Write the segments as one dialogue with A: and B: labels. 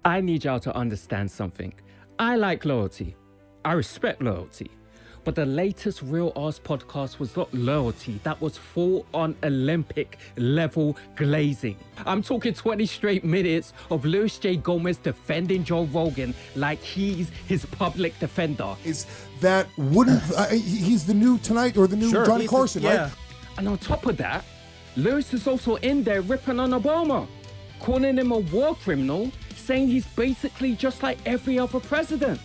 A: I need y'all to understand something. I like loyalty. I respect loyalty. But the latest Real Oz podcast was not loyalty. That was full-on Olympic level glazing. I'm talking 20 straight minutes of Luis J. Gomez defending Joe Rogan like he's his public defender.
B: Is that wouldn't he's the new Tonight or the new Johnny Carson, right?
A: And on top of that, Lewis is also in there ripping on Obama, calling him a war criminal, saying he's basically just like every other president.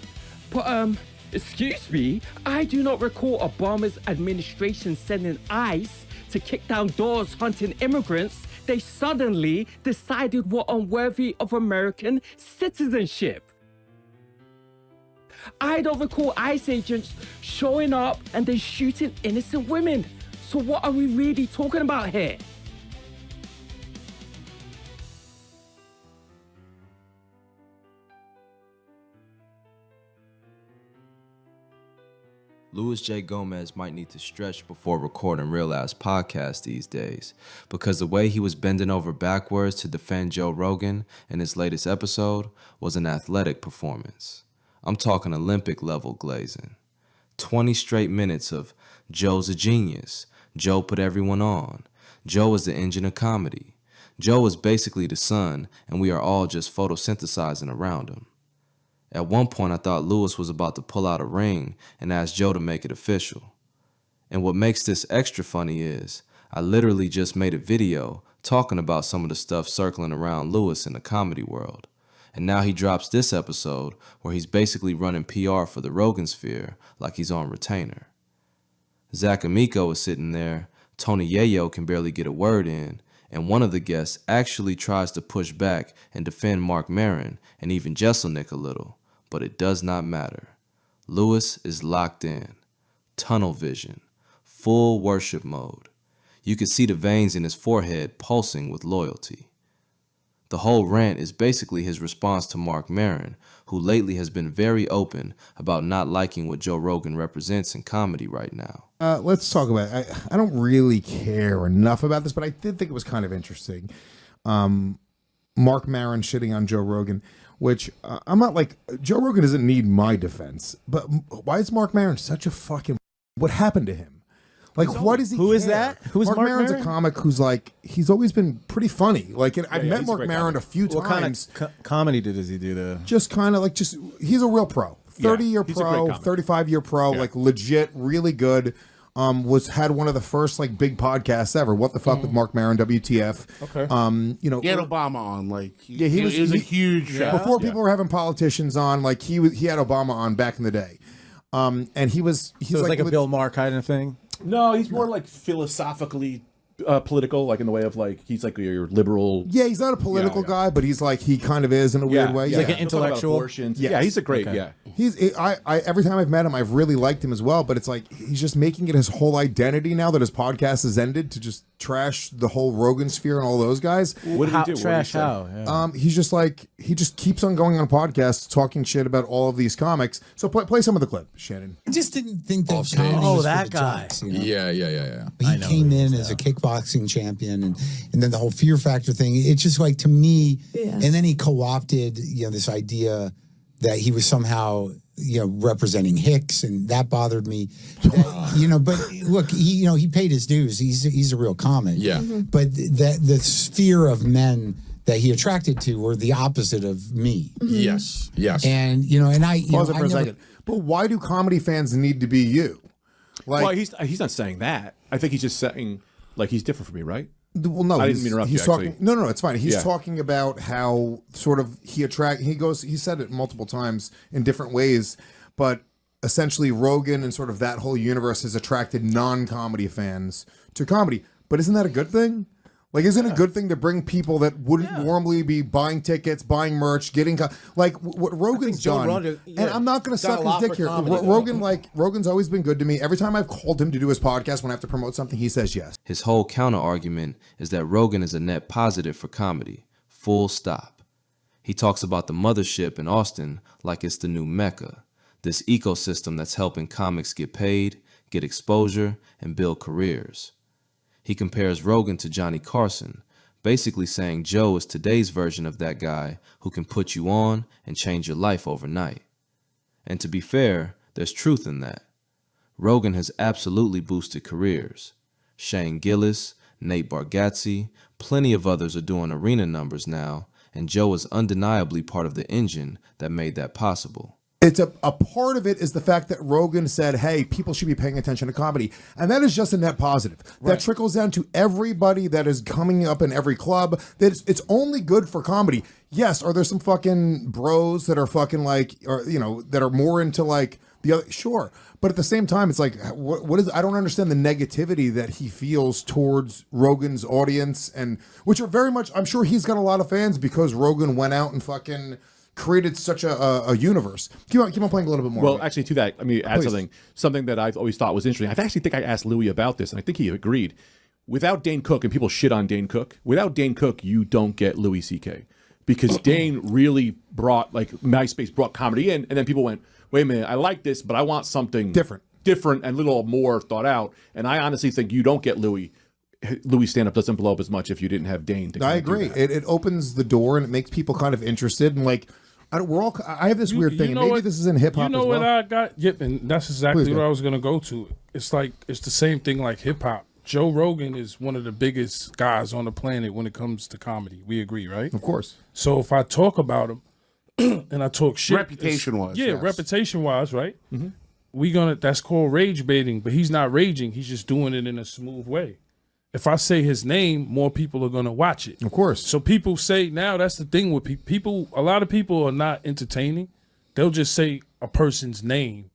A: But excuse me, I do not recall Obama's administration sending ICE to kick down doors hunting immigrants. They suddenly decided were unworthy of American citizenship. I don't recall ICE agents showing up and then shooting innocent women. So what are we really talking about here?
C: Luis J. Gomez might need to stretch before recording real-ass podcasts these days, because the way he was bending over backwards to defend Joe Rogan in his latest episode was an athletic performance. I'm talking Olympic-level glazing. 20 straight minutes of Joe's a genius, Joe put everyone on, Joe is the engine of comedy, Joe is basically the sun, and we are all just photosynthesizing around him. At one point, I thought Lewis was about to pull out a ring and ask Joe to make it official. And what makes this extra funny is, I literally just made a video talking about some of the stuff circling around Lewis in the comedy world. And now he drops this episode where he's basically running PR for the Rogan sphere like he's on retainer. Zach Amico is sitting there, Tony Yayo can barely get a word in, and one of the guests actually tries to push back and defend Mark Maron and even Jeselnik a little, but it does not matter. Lewis is locked in. Tunnel vision. Full worship mode. You can see the veins in his forehead pulsing with loyalty. The whole rant is basically his response to Mark Maron, who lately has been very open about not liking what Joe Rogan represents in comedy right now.
B: Let's talk about it. I don't really care enough about this, but I did think it was kind of interesting. Mark Maron shitting on Joe Rogan, which I'm not like, Joe Rogan doesn't need my defense, but why is Mark Maron such a fucking, what happened to him? Like, why does he
D: Who
B: care?
D: is that? Who is Mark
B: Maron's
D: Maron?
B: a comic who's like, he's always been pretty funny. Like, and I've met
D: he's a
B: Mark
D: great
B: Maron
D: comic.
B: a few
D: What
B: times.
D: kind of comedy does he do?
B: Just kind of like, he's a real pro. 30-year
D: he's a great
B: pro,
D: comic.
B: 35-year pro, like legit, really good. Had one of the first like big podcasts ever. What the fuck with Mark Maron, WTF?
D: Okay.
B: You know,
E: He had Obama on, like
B: he was
E: a huge
B: before people were having politicians on. Like he had Obama on back in the day, and he's
D: So it's like a Bill Maher kind of thing.
F: No, he's more like philosophically political, like in the way of like he's like your liberal.
B: Yeah, he's not a political guy, but he's like he kind of is in a weird way.
D: He's like an intellectual.
F: Yeah, he's a great.
D: Okay.
F: Yeah,
B: I every time I've met him, I've really liked him as well. But it's like he's just making it his whole identity now that his podcast has ended to just trash the whole Rogan sphere and all those guys.
F: What did he do?
D: Trash how? Yeah.
B: He's just like he just keeps on going on podcasts talking shit about all of these comics. So play some of the clip, Shannon.
G: I just didn't think that
H: Offstage.
G: comedy
D: Oh,
G: was
D: that
G: for the
D: guy.
G: jocks, you know?
H: Yeah.
G: He came in as a kickboxing champion, and then the whole Fear Factor thing. It's just like, to me, and then he co-opted, this idea that he was somehow, representing Hicks, and that bothered me. But look, he paid his dues. He's a real comic.
H: Yeah.
G: But the sphere of men that he attracted to were the opposite of me.
H: Yes.
G: And and I
B: Pause it
G: I
B: for a
G: never-
B: second. But why do comedy fans need to be you? Like,
F: well, he's not saying that. I think he's just saying like he's different from me, right?
B: well, no,
F: I didn't mean to interrupt
B: he's
F: you,
B: talking.
F: actually.
B: No, it's fine. He's
F: Yeah.
B: talking about how sort of he said it multiple times in different ways, but essentially Rogan and sort of that whole universe has attracted non-comedy fans to comedy. But isn't that a good thing? Like, isn't it a good thing to bring people that wouldn't normally be buying tickets, buying merch, getting what Rogan's
D: Joe
B: done?
D: Rogan,
B: And I'm not going to suck his dick here. Rogan's always been good to me. Every time I've called him to do his podcast when I have to promote something, he says yes.
C: His whole counter argument is that Rogan is a net positive for comedy. Full stop. He talks about the mothership in Austin like it's the new Mecca, this ecosystem that's helping comics get paid, get exposure, and build careers. He compares Rogan to Johnny Carson, basically saying Joe is today's version of that guy who can put you on and change your life overnight. And to be fair, there's truth in that. Rogan has absolutely boosted careers. Shane Gillis, Nate Bargatze, plenty of others are doing arena numbers now, and Joe is undeniably part of the engine that made that possible.
B: It's a part of it is the fact that Rogan said, hey, people should be paying attention to comedy. And that is just a net positive. Right. That trickles down to everybody that is coming up in every club. That it's only good for comedy. Yes, are there some fucking bros that are fucking like, or that are more into like the other? Sure. But at the same time, it's like, what is, I don't understand the negativity that he feels towards Rogan's audience, and which are very much, I'm sure he's got a lot of fans because Rogan went out and fucking created such a universe. Keep on playing a little bit more.
F: Well, actually, to that, let me add something that I've always thought was interesting. I actually think I asked Louis about this, and I think he agreed. Without Dane Cook, and people shit on Dane Cook, without Dane Cook, you don't get Louis C.K. Because Dane really brought, like, MySpace brought comedy in, and then people went, wait a minute, I like this, but I want something different and a little more thought out. And I honestly think you don't get Louis stand-up doesn't blow up as much if you didn't have Dane to
B: I agree. It opens the door and it makes people kind of interested, and like I have this weird thing, and maybe this is in hip hop.
E: You know
B: as well.
E: what I got? Yep, and that's exactly what I was gonna go to. It's the same thing like hip hop. Joe Rogan is one of the biggest guys on the planet when it comes to comedy. We agree, right?
B: Of course.
E: So if I talk about him and I talk shit,
H: reputation-wise,
E: yes. Reputation-wise, right? Mm-hmm. That's called rage baiting, but he's not raging. He's just doing it in a smooth way. If I say his name, more people are gonna watch it.
B: Of course.
E: So people say now that's the thing with people. A lot of people are not entertaining. They'll just say a person's name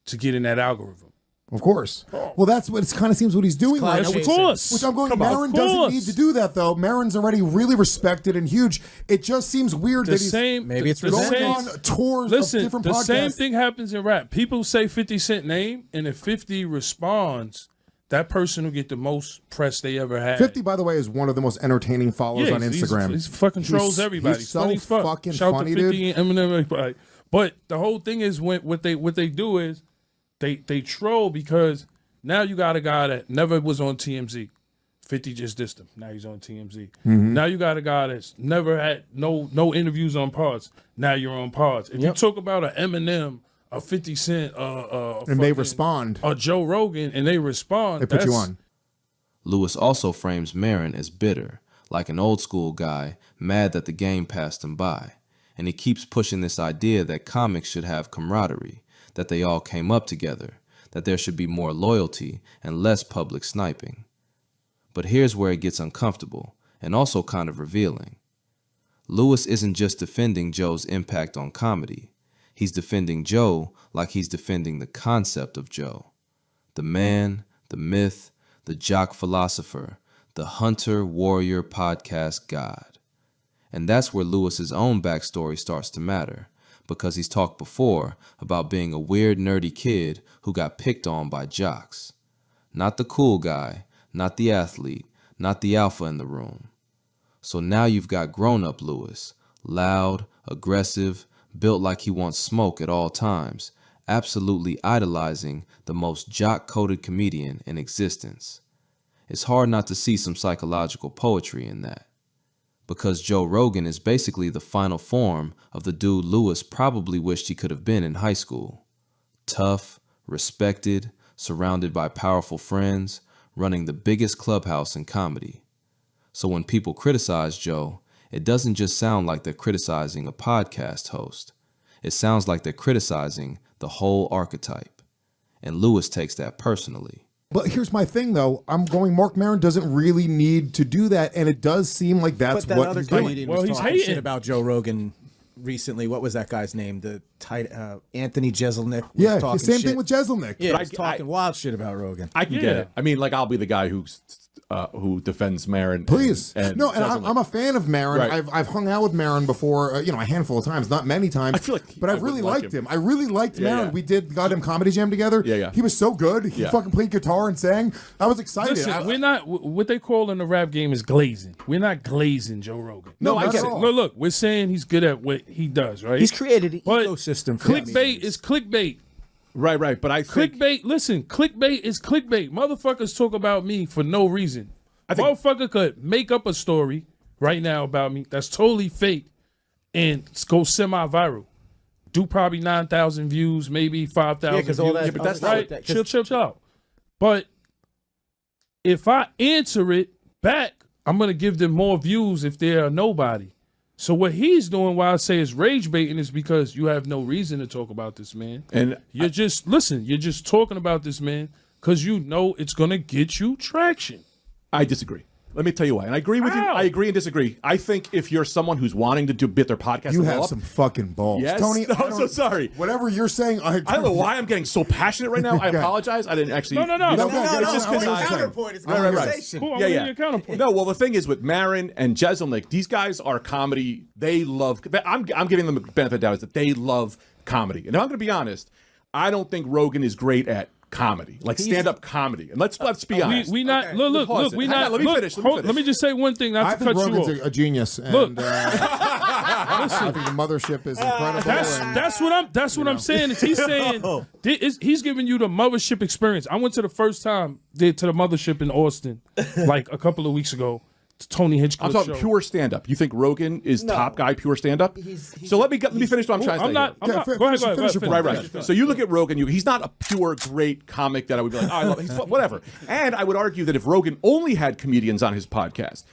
E: to get in that algorithm.
B: Of course. Well, that's what it kind of seems what he's doing right now.
E: Of course.
B: Which I'm going, Maron doesn't need to do that, though. Maron's already really respected and huge. It just seems weird that he's
D: maybe it's
B: going on tours of different podcasts.
E: The same thing happens in rap. People say 50 Cent name, and if 50 responds, that person will get the most press they ever had.
B: 50, by the way, is one of the most entertaining followers on Instagram.
E: He fucking trolls everybody.
B: He's so
E: funny
B: fucking
E: Shout
B: funny,
E: to 50
B: dude.
E: and Eminem, everybody. But the whole thing is what they do is they troll because now you got a guy that never was on TMZ. 50 just dissed him. Now he's on TMZ. Mm-hmm. Now you got a guy that's never had no interviews on Pods. Now you're on Pods. If you talk about an Eminem, a 50 Cent,
B: and they respond,
E: a Joe Rogan, and they respond,
B: they put you on.
C: Lewis also frames Maron as bitter, like an old school guy, mad that the game passed him by. And he keeps pushing this idea that comics should have camaraderie, that they all came up together, that there should be more loyalty and less public sniping. But here's where it gets uncomfortable, and also kind of revealing. Lewis isn't just defending Joe's impact on comedy. He's defending Joe like he's defending the concept of Joe. The man, the myth, the jock philosopher, the hunter warrior podcast god. And that's where Lewis's own backstory starts to matter, because he's talked before about being a weird nerdy kid who got picked on by jocks. Not the cool guy, not the athlete, not the alpha in the room. So now you've got grown-up Lewis, loud, aggressive, built like he wants smoke at all times, absolutely idolizing the most jock-coded comedian in existence. It's hard not to see some psychological poetry in that. Because Joe Rogan is basically the final form of the dude Lewis probably wished he could have been in high school. Tough, respected, surrounded by powerful friends, running the biggest clubhouse in comedy. So when people criticize Joe, it doesn't just sound like they're criticizing a podcast host. It sounds like they're criticizing the whole archetype. And Lewis takes that personally.
B: But here's my thing, though. I'm going, Mark Maron doesn't really need to do that, and it does seem like that's
D: but that
B: what
D: other
B: he's doing.
D: comedian
E: Well,
D: was
E: he's
D: talking
E: hating.
D: shit about Joe Rogan recently. What was that guy's name? Anthony Jeselnik was
B: Yeah,
D: talking
B: the same
D: shit.
B: thing with Jeselnik.
D: Yeah,
F: But
D: he's talking wild shit about Rogan.
F: I can get it. I mean, like, I'll be the guy who defends Maron.
B: Please.
F: And
B: I'm a fan of Maron.
F: Right.
B: I've hung out with Maron before, a handful of times, not many times.
F: I feel like
B: but I
F: I
B: really
F: would like
B: liked
F: him.
B: him. I really liked
F: Yeah,
B: Maron.
F: yeah.
B: We did Goddamn Comedy Jam together.
F: Yeah.
B: He was so good. He
F: Yeah.
B: fucking played guitar and sang. I was excited.
E: Listen, we're not what they call in the rap game is glazing. We're not glazing Joe Rogan.
B: No,
F: I
B: not
F: get
B: at
F: it.
B: all.
E: Look, we're saying he's good at what he does, right?
D: He's created an
E: But
D: ecosystem for
E: clickbait is clickbait.
F: Right. But I think
E: Clickbait, listen, clickbait is clickbait. Motherfuckers talk about me for no reason.
F: think-
E: Motherfucker could make up a story right now about me that's totally fake and go semi-viral. Do probably 9,000 views, maybe 5,000
D: Yeah, because all
E: views.
D: that.
F: but that's
E: Right?
F: not-
E: Chill out. But if I answer it back, I'm going to give them more views if they're a nobody. So what he's doing, why I say is rage baiting, is because you have no reason to talk about this man.
F: And
E: You're just talking about this man because you know it's going to get you traction.
F: I disagree. Let me tell you why. And I agree with you.
E: How?
F: I agree and disagree. I think if you're someone who's wanting to bit their podcast,
B: You
F: and
B: have
F: blow up,
B: some fucking balls,
F: Yes?
B: Tony.
F: No,
B: I
F: I'm
B: don't-
F: so sorry.
B: Whatever you're saying, I
F: I don't know why I'm getting so passionate right now. I apologize. I didn't actually.
E: No.
F: you know,
B: No,
F: it's just
B: I
F: because
B: know
F: I-
B: what you're saying.
D: It's a
F: Right, right, right.
D: conversation.
E: Cool, I'm
F: Yeah,
E: gonna
F: yeah.
E: give you a counterpoint.
F: No, well, the thing is with Marin and Jeselnik, these guys are comedy. They love. I'm giving them the benefit of the doubt is that they love comedy. And if I'm going to be honest, I don't think Rogan is great at comedy, like stand-up comedy. And let's be honest.
E: We not
D: Okay.
E: look
F: Pause it.
E: we
F: Hang on,
E: not.
F: let me
E: look,
F: finish, let me
E: hold-
F: finish.
E: let me just say one thing, not
B: I
E: to
B: think
E: cut you
B: Rogan's
E: off.
B: a genius, and
E: Look.
B: I think the mothership is incredible. and-
E: That's what I'm saying. Is he's saying he's giving you the mothership experience. I went to the first time to the mothership in Austin, like a couple of weeks ago. To Tony Hitchcock
F: I'm talking
E: show.
F: pure stand-up. You think Rogan is top guy, pure stand-up? So let me finish what I'm trying to say.
E: I'm not.
F: here.
E: I'm not.
B: Yeah,
E: Go ahead.
B: finish your point.
F: Right. So you look at Rogan, he's not a pure great comic that I would be like, oh, I love he's whatever. And I would argue that if Rogan only had comedians on his podcast,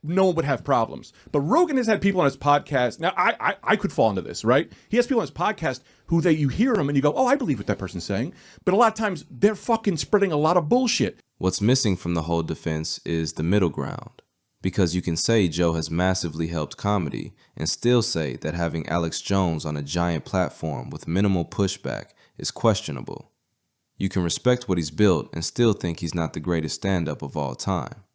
F: no one would have problems. But Rogan has had people on his podcast. Now, I could fall into this, right? He has people on his podcast who you hear them and you go, oh, I believe what that person's saying. But a lot of times they're fucking spreading a lot of bullshit.
C: What's missing from the whole defense is the middle ground. Because you can say Joe has massively helped comedy and still say that having Alex Jones on a giant platform with minimal pushback is questionable. You can respect what he's built and still think he's not the greatest stand-up of all time.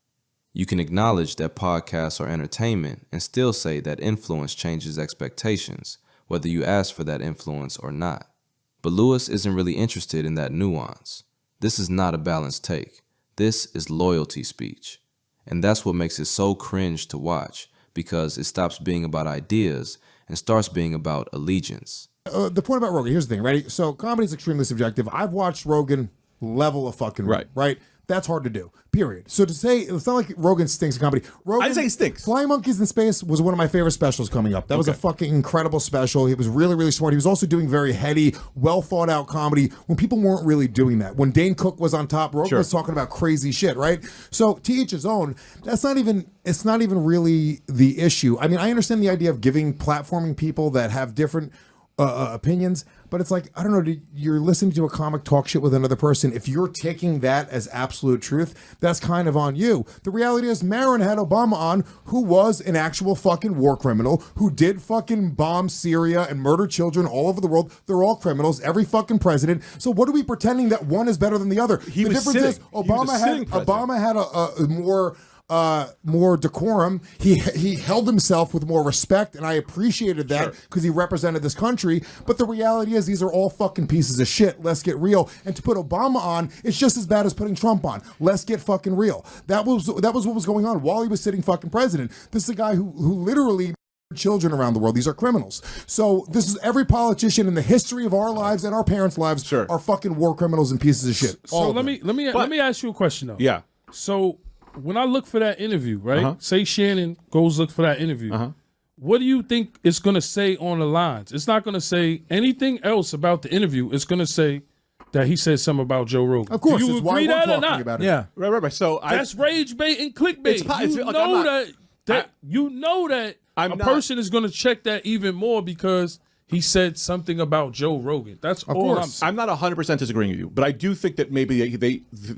C: You can acknowledge that podcasts are entertainment and still say that influence changes expectations, whether you ask for that influence or not. But Lewis isn't really interested in that nuance. This is not a balanced take. This is loyalty speech. And that's what makes it so cringe to watch, because it stops being about ideas and starts being about allegiance.
B: The point about Rogan, here's the thing, ready? So comedy is extremely subjective. I've watched Rogan level a fucking right? That's hard to do, period. So to say, it's not like Rogan stinks in comedy. Rogan,
F: I didn't say he stinks.
B: Flying Monkeys in Space was one of my favorite specials coming up. That was a fucking incredible special. He was really, really smart. He was also doing very heady, well thought out comedy when people weren't really doing that. When Dane Cook was on top, Rogan was talking about crazy shit, right? So to each his own, it's not even really the issue. I mean, I understand the idea of giving platforming people that have different opinions, but it's like, I don't know, you're listening to a comic talk shit with another person. If you're taking that as absolute truth, that's kind of on you. The reality is Marin had Obama on, who was an actual fucking war criminal, who did fucking bomb Syria and murder children all over the world. They're all criminals, every fucking president. So what are we pretending that one is better than the other?
F: He
B: The
F: was
B: difference is
F: sitting. He was a sitting president.
B: Obama had a more decorum. He held himself with more respect, and I appreciated that because he represented this country. But the reality is, these are all fucking pieces of shit. Let's get real. And to put Obama on, it's just as bad as putting Trump on. Let's get fucking real. That was what was going on while he was sitting fucking president. This is a guy who literally children around the world. These are criminals. So this is every politician in the history of our lives and our parents' lives are fucking war criminals and pieces of shit.
E: So let me ask you a question though.
F: Yeah.
E: So when I look for that interview, right? Say Shannon goes look for that interview. What do you think it's going to say on the lines? It's not going to say anything else about the interview. It's going to say that he said something about Joe Rogan.
B: Of course,
E: do you
B: it's why
E: agree
B: we're
E: that or
B: talking
E: not?
B: about it.
D: Yeah.
F: Right. So
E: That's rage bait and clickbait.
F: It's
E: You
F: like,
E: know
F: I'm not-
E: that you know that
F: I'm
E: a
F: not-
E: person is going to check that even more because he said something about Joe Rogan. That's all I'm saying.
F: I'm not 100% disagreeing with you, but I do think that maybe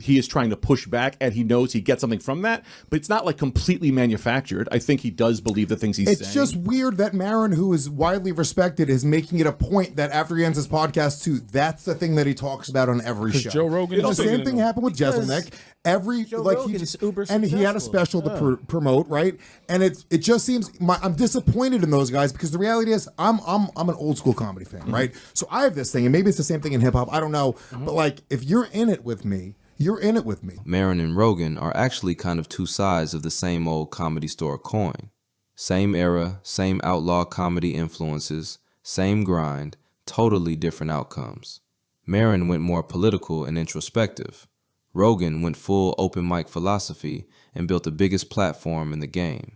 F: he is trying to push back, and he knows he gets something from that, but it's not like completely manufactured. I think he does believe the things he's saying.
B: It's just weird that Marin, who is widely respected, is making it a point that after he ends his podcast too, that's the thing that he talks about on every show.
E: Joe Rogan
B: The
E: is
B: same
E: taking
B: thing
E: it
B: happened with Jeselnik.
D: Rogan's uber
B: and he had a
D: successful.
B: special to promote, right? And it just seems I'm disappointed in those guys because the reality is I'm an old school comedy fan, right? So I have this thing, and maybe it's the same thing in hip hop. I don't know, but like if you're in it with me, you're in it with me.
C: Marin and Rogan are actually kind of two sides of the same old Comedy Store coin. Same era, same outlaw comedy influences, same grind, totally different outcomes. Marin went more political and introspective. Rogan went full open mic philosophy and built the biggest platform in the game.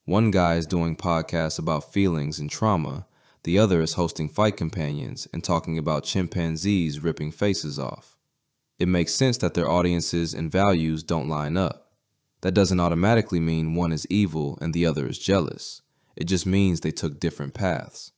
C: One guy is doing podcasts about feelings and trauma. The other is hosting fight companions and talking about chimpanzees ripping faces off. It makes sense that their audiences and values don't line up. That doesn't automatically mean one is evil and the other is jealous. It just means they took different paths.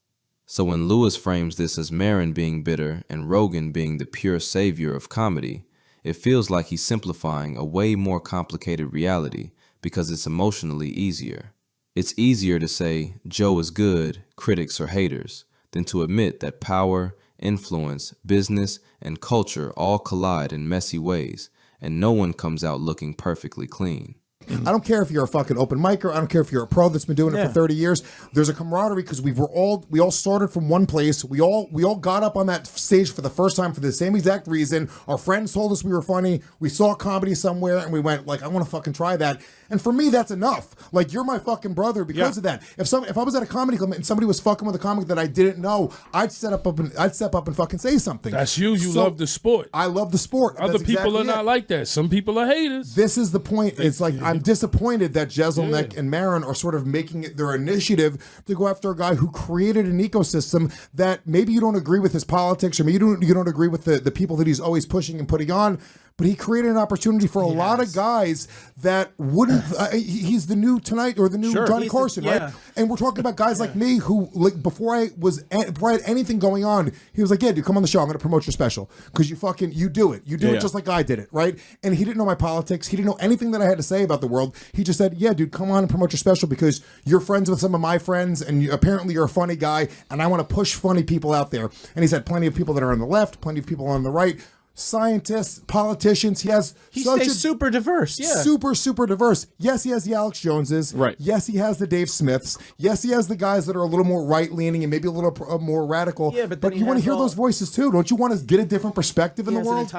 C: So when Lewis frames this as Maron being bitter and Rogan being the pure savior of comedy, it feels like he's simplifying a way more complicated reality because it's emotionally easier. It's easier to say Joe is good, critics are haters, than to admit that power, influence, business, and culture all collide in messy ways, and no one comes out looking perfectly clean.
B: I don't care if you're a fucking open micer. I don't care if you're a pro that's been doing it for 30 years. There's a camaraderie because we all started from one place. We all got up on that stage for the first time for the same exact reason. Our friends told us we were funny. We saw comedy somewhere and we went like, I want to fucking try that. And for me, that's enough. Like, you're my fucking brother because of that. If I was at a comedy club and somebody was fucking with a comic that I didn't know, I'd step up and fucking say something.
E: That's you. You love the sport.
B: I love the sport.
E: Other people are not like that. Some people are haters.
B: This is the point. It's like, I'm disappointed that Jeselnik and Maron are sort of making it their initiative to go after a guy who created an ecosystem that maybe you don't agree with his politics, or maybe you don't agree with the people that he's always pushing and putting on, but he created an opportunity for a lot of guys that wouldn't. He's the new Tonight or the new Johnny Carson, right? And we're talking about guys like me who, like, before I had anything going on, he was like, "Yeah, dude, come on the show. I'm going to promote your special because you do it. You do it just like I did it, right?" And he didn't know my politics. He didn't know anything that I had to say about the world. He just said, "Yeah, dude, come on and promote your special because you're friends with some of my friends, and apparently you're a funny guy, and I want to push funny people out there." And he's had plenty of people that are on the left, plenty of people on the right. Scientists, politicians. He
D: stays super diverse. Yeah,
B: super diverse. Yes, he has the Alex Joneses.
F: Right.
B: Yes, he has the Dave Smiths. Yes, he has the guys that are a little more right leaning and maybe a little more radical.
D: Yeah, but
B: you want to hear those voices too. Don't you want to get a different perspective in the world?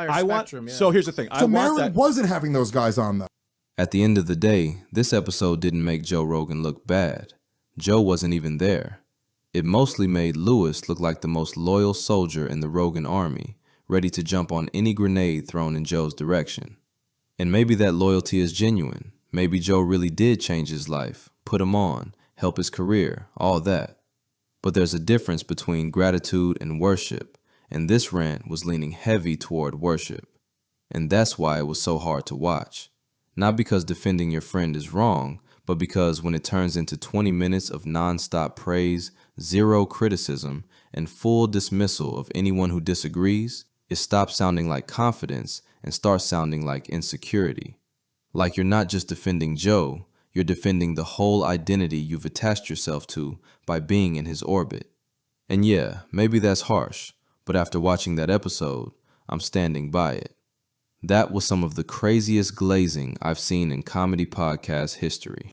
F: So here's the thing.
B: So Maron wasn't having those guys on though.
C: At the end of the day, this episode didn't make Joe Rogan look bad. Joe wasn't even there. It mostly made Lewis look like the most loyal soldier in the Rogan army, ready to jump on any grenade thrown in Joe's direction. And maybe that loyalty is genuine. Maybe Joe really did change his life, put him on, help his career, all that. But there's a difference between gratitude and worship, and this rant was leaning heavy toward worship. And that's why it was so hard to watch. Not because defending your friend is wrong, but because when it turns into 20 minutes of nonstop praise, zero criticism, and full dismissal of anyone who disagrees, it stops sounding like confidence and starts sounding like insecurity. Like you're not just defending Joe, you're defending the whole identity you've attached yourself to by being in his orbit. And yeah, maybe that's harsh, but after watching that episode, I'm standing by it. That was some of the craziest glazing I've seen in comedy podcast history.